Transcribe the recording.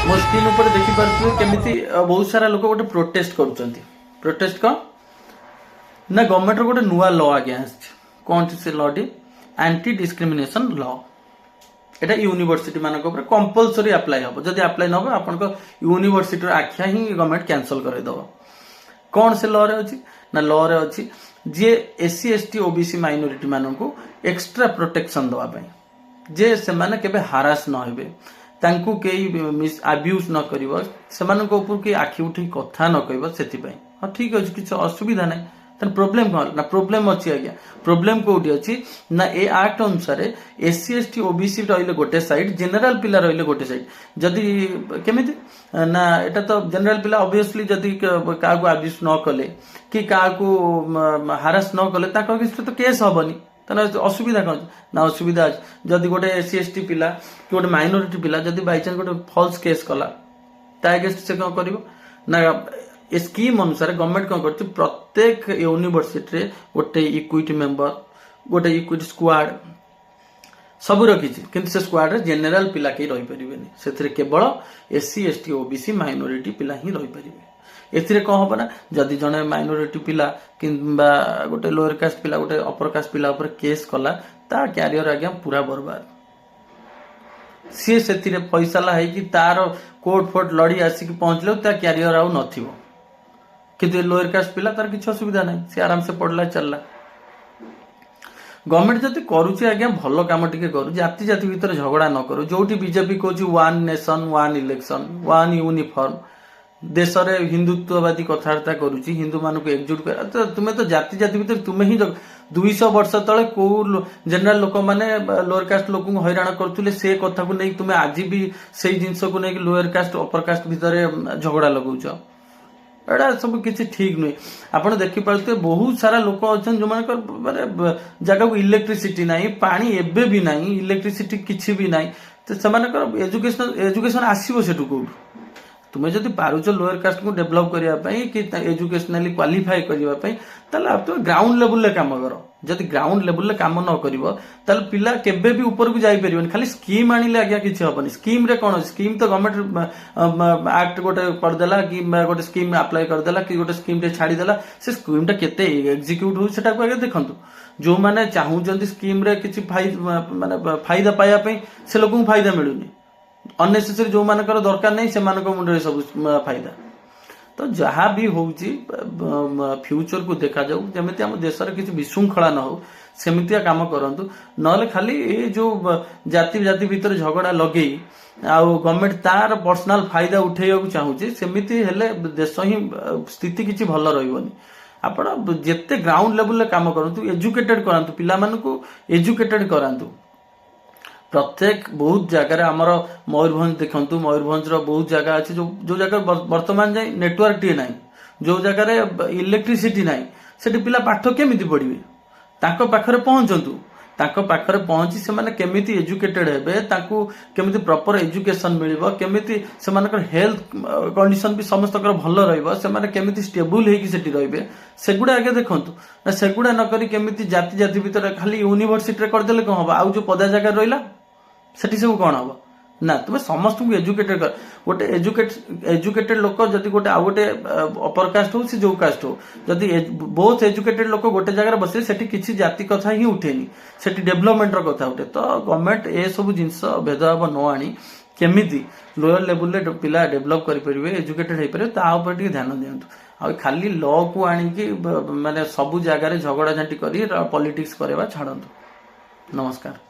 मो स्क्रीन ऊपर देखी पार्थिबे केमिति बहुत सारा लोक गोटे प्रोटेस्ट करूछंती। प्रोटेस्ट कौन ना गवर्नमेंट रो गोटे नुआ लॉ आगे आछि। कौन से law T anti discrimination law. एटा यूनिवर्सिटी मानक ऊपर कंपलसरी अप्लाई हबो। जदि अप्लाई नबो आपन को यूनिवर्सिटी रो आख्या ही गवर्नमेंट कैंसिल करे दबो। कौन से लॉ रे अछि ना लॉ रे अछि जे एससी एसटी ओबीसी माइनॉरिटी मानक एक्स्ट्रा प्रोटेक्शन दवा पई जे से माने केबे हारास न हेबे तांकू केई मिस अब्यूज न करिवो सेमानक ऊपर के आखि उठी कथा न कहबो सेति पई। हां ठीक अछि किछ असुविधा नै तन प्रॉब्लम कौन ना प्रॉब्लम अछि आज्ञा। प्रॉब्लम कोठी अछि ना ए एक्ट अनुसार एससी एसटी ओबीसी रहिले गोटे साइड जनरल पिला रहिले गोटे साइड जदि केमिति ना एटा तो जनरल पिला ऑब्वियसली जदि कागु अब्यूज न कले कि कागु हारास न कले ताको किछ तो केस हबनी तना असुविधा कौन ना असुविधा जदि गोटे एससी एसटी पिला कि गोटे माइनॉरिटी पिला जदि बाय चांस गोटे फॉल्स केस कला ता अगेंस्ट से कौन करिवो ना ए स्कीम अनुसार गवर्नमेंट कौन करछि प्रत्येक यूनिवर्सिटी रे गोटे इक्विटी मेंबर गोटे इक्विटी स्क्वाड सब रखी किंतु से स्क्वाड रे जनरल पिला के रही परिबेनी सेथिरे केवल एससी एसटी ओबीसी माइनॉरिटी पिला ही रही परिबे। एथिरे कौन हम ना जदि जने माइनॉरिटी पिला किंबा गोटे लोअर कास्ट पिला गोटे अपर कास्ट पिला ऊपर केस कला ता कैरियर आज्ञा पूरा बर्बाद। सी सेथिरे फैसला है कि तार कोर्ट फोर्ट लड़ी आसिक पहुंचले ता कैरियर आउ नथिबो किंतु लोअर कास्ट पिला तार किछ असुविधा नै से आराम से पढ़ला चलला। गवर्नमेंट जदि करूची आज्ञा भलो काम टिके करू जाति जाति भीतर झगड़ा न करू जोटी बीजेपी कहूची one nation one election one uniform देश रे हिंदुत्ववादी कथावार्ता करूची हिंदू मान को एकजुट कर तो तुम्हें तो जाति जाति भीतर तुम्हें ही 200 वर्ष तले को जनरल लोक माने लोअर कास्ट लोक को हैरान करथुले से कथा को नै तुम्हें आज भी से जिंस को नै लोअर कास्ट अपर कास्ट भीतर झगड़ा लगाउछ एटा सब किसी ठीक नुहे। आपण देखि पालते बहुत सारा लोक अछन जो माने माने जगह को इलेक्ट्रिसिटी नाही पानी एबे भी नाही इलेक्ट्रिसिटी किछि भी नाही तो सेमानकर एजुकेशन आसीबो सेटु को तुम्हें जदि पारुच लोअर कास्ट को डेवलप करिया पई कि एजुकेशनली क्वालिफाई करिया पई ताले आप तो ग्राउंड लेवल ले काम करो। जदि ग्राउंड लेवल ले काम न करिवो ताले पिला केबे भी ऊपर को जाई परिबन खाली स्कीम आनिले आज्ञा किछि हबनी। स्कीम रे कोन स्कीम तो गवर्नमेंट एक्ट गोटे कर देला कि गोटे स्कीम अप्लाई कर देला कि गोटे स्कीम रे छाडी देला से स्कीम टा केते एग्जीक्यूट हो सेटा को आगे देखंतु जो माने चाहू जंदी स्कीम रे किछि माने फायदा पाया पई से लोक को फायदा मिलुनी अननेसेसरी जो मानकर दरकार नहीं से मानक मुंडे सब फायदा तो जहाँ भी होउची फ्यूचर को देखा जाऊ जमिति हम देश रे किछि विशृंखला न हो सेमितिया काम करंतु नले खाली ए जो जाति जाति भीतर झगड़ा लगेई आ गवर्नमेंट तार पर्सनल फायदा उठेयक चाहूची सेमिति हेले देश ही स्थिति किछि भलो रहइबनी। आपण जेते ग्राउंड लेवल ले काम करंतु एजुकेटेड करंतु पिला मानकु एजुकेटेड करंतु प्रत्येक बहुत जगह आमर मयूरभंज देखंतु मयूरभंज रो बहुत जगह अछि जो जगह वर्तमान जाय नेटवर्क टी नाही जो जगह इलेक्ट्रिसिटी नाही सेठी पिला पाठ केमिति पढिबे ताको पाखरे पहुंचंतु ताको पाखरे पहुंची से माने केमिति एजुकेटेड हेबे ताको केमिति प्रॉपर एजुकेशन मिलिबो केमिति से मानकर हेल्थ कंडीशन भी समस्तकर भलो रहइबो से माने केमिति स्टेबल हेकी सेठी रहइबे सेगुडा आगे देखंतु ना सेगुडा न करी केमिति जाति जाति भीतर खाली यूनिवर्सिटी रे कर देले कोन हबो आउ जो पदा जगह रहिला सेठी सब कोन हबो ना तुम्हें समस्त को एजुकेटेड कर गोटे एजुकेटेड लोक जदि गोटे आ गोटे अपर कास्ट हो से जो कास्ट हो जदि बहुत एजुकेटेड लोक गोटे जगह बसे सेठी किछि जाति कथा ही उठेनी सेठी डेवलपमेंट रो कथा उठे तो गवर्नमेंट ए सब जिंस भेदभाव न आनी केमिति लोअर लेवल ले पिला डेवलप करि परिबे एजुकेटेड हे परिबे ता ऊपर टिके ध्यान दियंतु आ खाली लॉ को आनी कि माने सब जगह रे झगड़ा झांटी करी पॉलिटिक्स करेवा छाडंतु। नमस्कार।